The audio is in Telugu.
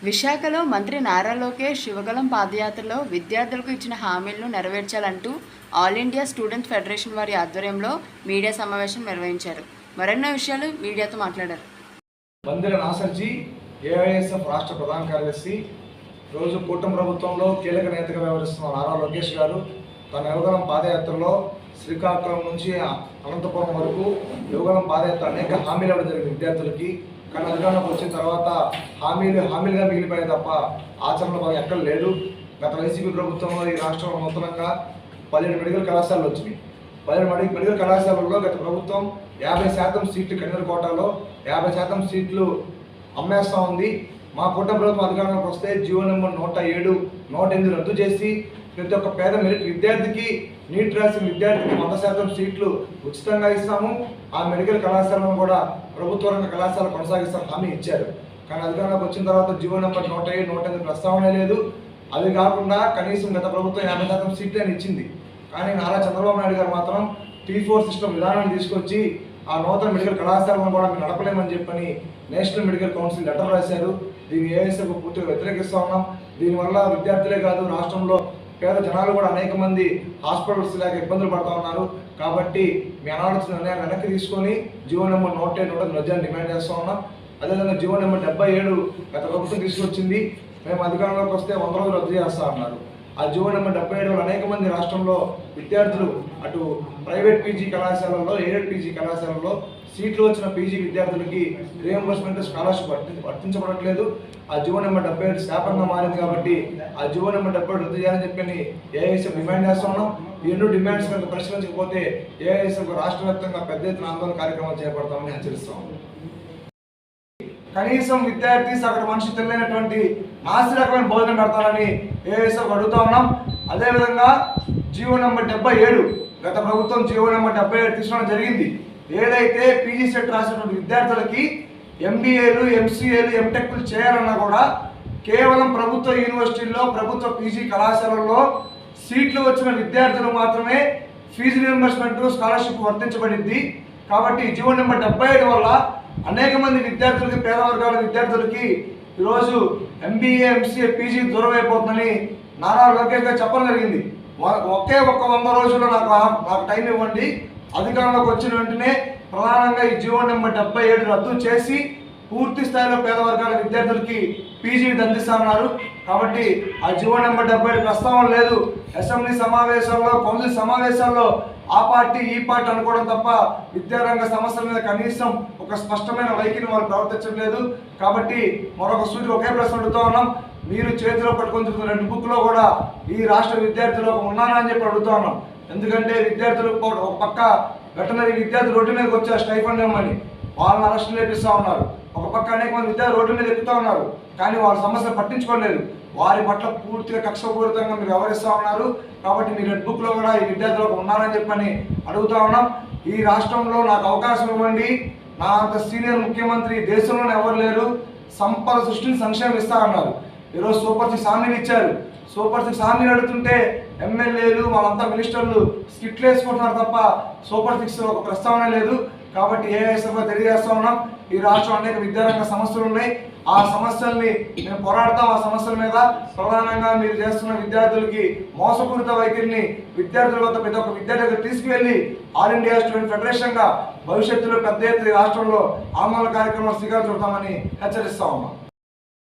విశాఖలో మంత్రి నారా లోకేష్ యువగళం పాదయాత్రలో విద్యార్థులకు ఇచ్చిన హామీలను నెరవేర్చాలంటూ ఆల్ ఇండియా స్టూడెంట్స్ ఫెడరేషన్ వారి ఆధ్వర్యంలో మీడియా సమావేశం నిర్వహించారు. మరెన్నో విషయాలు మీడియాతో మాట్లాడారు. మందిర నాసర్జీ ఏఐఎస్ఎఫ్ రాష్ట్ర ప్రధాన కార్యదర్శి, రోజు కూటమి ప్రభుత్వంలో కీలక నేతగా వ్యవహరిస్తున్న నారా లోకేష్ గారు తన యువగళం పాదయాత్రలో శ్రీకాకుళం నుంచి అనంతపురం వరకు యువగళం పాదయాత్ర అనేక హామీలు ఇవ్వడం జరిగింది విద్యార్థులకి. కానీ అధికారంలోకి వచ్చిన తర్వాత హామీలుగా మిగిలిపోయాయి తప్ప ఆచరణలో ఎక్కడ లేదు. గత వైసీపీ ప్రభుత్వంలో ఈ రాష్ట్రంలో నూతనంగా 17 మెడికల్ కళాశాలలు వచ్చినాయి. 17 మెడికల్ కళాశాలల్లో గత ప్రభుత్వం 50% సీట్లు కన్నెర కోటాలో 50% సీట్లు అమ్మేస్తూ ఉంది. మా కూటమి ప్రభుత్వం అధికారంలోకి వస్తే జీవో నెంబర్ 107, 108 రద్దు చేసి ప్రతి ఒక్క పేద మెరిట్ విద్యార్థికి, నీట్ రాసిన విద్యార్థికి 100% సీట్లు ఉచితంగా ఇస్తాము. ఆ మెడికల్ కళాశాలను కూడా ప్రభుత్వ రంగ కళాశాల కొనసాగిస్తాం హామీ ఇచ్చారు. కానీ అధికారంలోకి వచ్చిన తర్వాత జీవో నెంబర్ 107, 108 ప్రస్తావన లేదు. అది కాకుండా కనీసం గత ప్రభుత్వం 50% సీట్లు అని ఇచ్చింది. కానీ నారా చంద్రబాబు నాయుడు గారు మాత్రం T4 సిస్టమ్ విధానాన్ని తీసుకొచ్చి ఆ నూతన మెడికల్ కళాశాలను కూడా మేము నడపలేమని చెప్పని నేషనల్ మెడికల్ కౌన్సిల్ లెటర్ రాశారు. దీన్ని ఏఐఎస్ఎఫ్ పూర్తిగా వ్యతిరేకిస్తూ ఉన్నాం. దీనివల్ల విద్యార్థులే కాదు, రాష్ట్రంలో పేద జనాలు కూడా అనేక మంది హాస్పిటల్స్ లేక ఇబ్బందులు పడుతూ ఉన్నారు. కాబట్టి మీ అనాలోచన నిర్ణయాన్ని వెనక్కి తీసుకొని జీవో నెంబర్ 107, 108 రద్దు డిమాండ్ చేస్తూ ఉన్నాం. అదేవిధంగా జీవో నెంబర్ 77 గత ప్రభుత్వం తీసుకొచ్చింది. మేము అధికారంలోకి వస్తే 100 రోజులు రద్దు చేస్తా ఉన్నారు. ఆ జీవో నెంబర్ 77 అనేక మంది రాష్ట్రంలో విద్యార్థులు అటు ప్రైవేట్ పీజీ కళాశాలల్లో, ఎయిడెడ్ పీజీ కళాశాలల్లో సీట్లు వచ్చిన పీజీ విద్యార్థులకి రీఎంబర్స్మెంట్ స్కాలర్షిప్ వర్తించబడట్లేదు. ఆ జీవో నెంబర్ 77 శాపంగా మారింది. కాబట్టి ఆ జీవో నెంబర్ 77 రద్దు చేయాలని చెప్పని ఏఐఎస్ఎఫ్ డిమాండ్ చేస్తా ఉన్నాం. ఈ 2 డిమాండ్స్ కనుక పరిష్కరించకపోతే ఏఐఎస్ఎఫ్ రాష్ట్ర వ్యాప్తంగా పెద్ద ఎత్తున ఆందోళన కార్యక్రమాలు చేపడతామని హెచ్చరిస్తాం. కనీసం విద్యార్థి సగటు మనిషి తెలియనటువంటి నాసిరకమైన భోజనం పెడతారని ఏఐఎస్ఎఫ్ అడుగుతా ఉన్నాం. అదేవిధంగా జీవో నెంబర్ 77 గత ప్రభుత్వం జీవో నెంబర్ 77 తీసుకోవడం జరిగింది. ఏదైతే పీజీ సెట్ రాసినటువంటి విద్యార్థులకి ఎంబీఏలు, ఎంసీఏలు, ఎంటెక్లు చేయాలన్నా కూడా కేవలం ప్రభుత్వ యూనివర్సిటీల్లో, ప్రభుత్వ పీజీ కళాశాలల్లో సీట్లు వచ్చిన విద్యార్థులు మాత్రమే ఫీజు రియంబర్స్మెంట్ స్కాలర్షిప్ వర్తించబడింది. కాబట్టి జీవో నెంబర్ 77 వల్ల అనేక మంది విద్యార్థులకి, పేద వర్గాల విద్యార్థులకి ఈరోజు ఎంబీఏ, ఎంసీఏ, పీజీ దూరం అయిపోతుందని నారా లోకేష్ గారు చెప్పడం జరిగింది. ఒకే 100 రోజుల్లో నాకు టైం ఇవ్వండి, అధికారంలోకి వచ్చిన వెంటనే ప్రధానంగా ఈ జీవో నెంబర్ 77 రద్దు చేసి పూర్తి స్థాయిలో పేద వర్గాల విద్యార్థులకి పీజీని అందిస్తున్నారు. కాబట్టి ఆ జీవో నెంబర్ 77 ప్రస్తావన లేదు. అసెంబ్లీ సమావేశాల్లో, కౌన్సిల్ సమావేశాల్లో ఆ పార్టీ ఈ పార్టీ అనుకోవడం తప్ప విద్యారంగ సమస్యల మీద కనీసం ఒక స్పష్టమైన వైఖరిని వాళ్ళు ప్రవర్తించడం లేదు. కాబట్టి మరొక సూటి ఒకే ప్రశ్న అడుగుతూ ఉన్నాం. మీరు చేతిలో పట్టుకొని తిరుగుతున్న 2 బుక్లో కూడా ఈ రాష్ట్ర విద్యార్థులు ఉన్నారా అని చెప్పి అడుగుతూ ఉన్నాం. ఎందుకంటే విద్యార్థులు ఒక పక్క వెటనరీ విద్యార్థులు రోడ్డు మీదకి వచ్చారు స్టైఫండ్ ఇవ్వమని, వాళ్ళని అరెస్టులు చేపిస్తూ ఉన్నారు. ఒక పక్క అనేక మంది విద్యార్థులు రోడ్డు మీద ఎక్కుతూ ఉన్నారు. కానీ వాళ్ళ సమస్యలు పట్టించుకోలేదు. వారి పట్ల పూర్తిగా కక్షపూరితంగా మీరు వ్యవహరిస్తూ ఉన్నారు. కాబట్టి మీ రెడ్ బుక్లో కూడా ఈ విద్యార్థులకు ఉన్నారని చెప్పని అడుగుతా ఉన్నాం. ఈ రాష్ట్రంలో నాకు అవకాశం ఇవ్వండి, నా అంత సీనియర్ ముఖ్యమంత్రి దేశంలోనే ఎవరు లేరు, సంపద సృష్టిని సంక్షేమం ఇస్తా అన్నారు. ఈరోజు సూపర్ 6 హామీలు ఇచ్చారు. సూపర్ 6 హామీలు అడుగుతుంటే ఎమ్మెల్యేలు వాళ్ళంతా మినిస్టర్లు స్కిట్లు వేసుకుంటున్నారు తప్ప సూపర్ 6 ఒక ప్రస్తావన లేదు. కాబట్టి ఏఐఎస్ఎఫ్గా తెలియజేస్తా ఉన్నాం. ఈ రాష్ట్రం అనేక విద్యారంగ సమస్యలు ఉన్నాయి. ఆ సమస్యల్ని మేము పోరాడతాం. ఆ సమస్యల మీద ప్రధానంగా మీరు చేస్తున్న విద్యార్థులకి మోసపూరిత వైఖరిని విద్యార్థుల వద్ద ప్రతి ఒక్క విద్యార్థి తీసుకువెళ్ళి ఆల్ ఇండియా స్టూడెంట్ ఫెడరేషన్గా భవిష్యత్తులో పెద్ద ఎత్తున రాష్ట్రంలో ఆందోళన కార్యక్రమాలు శ్రీకారం చుడతామని హెచ్చరిస్తా ఉన్నాం.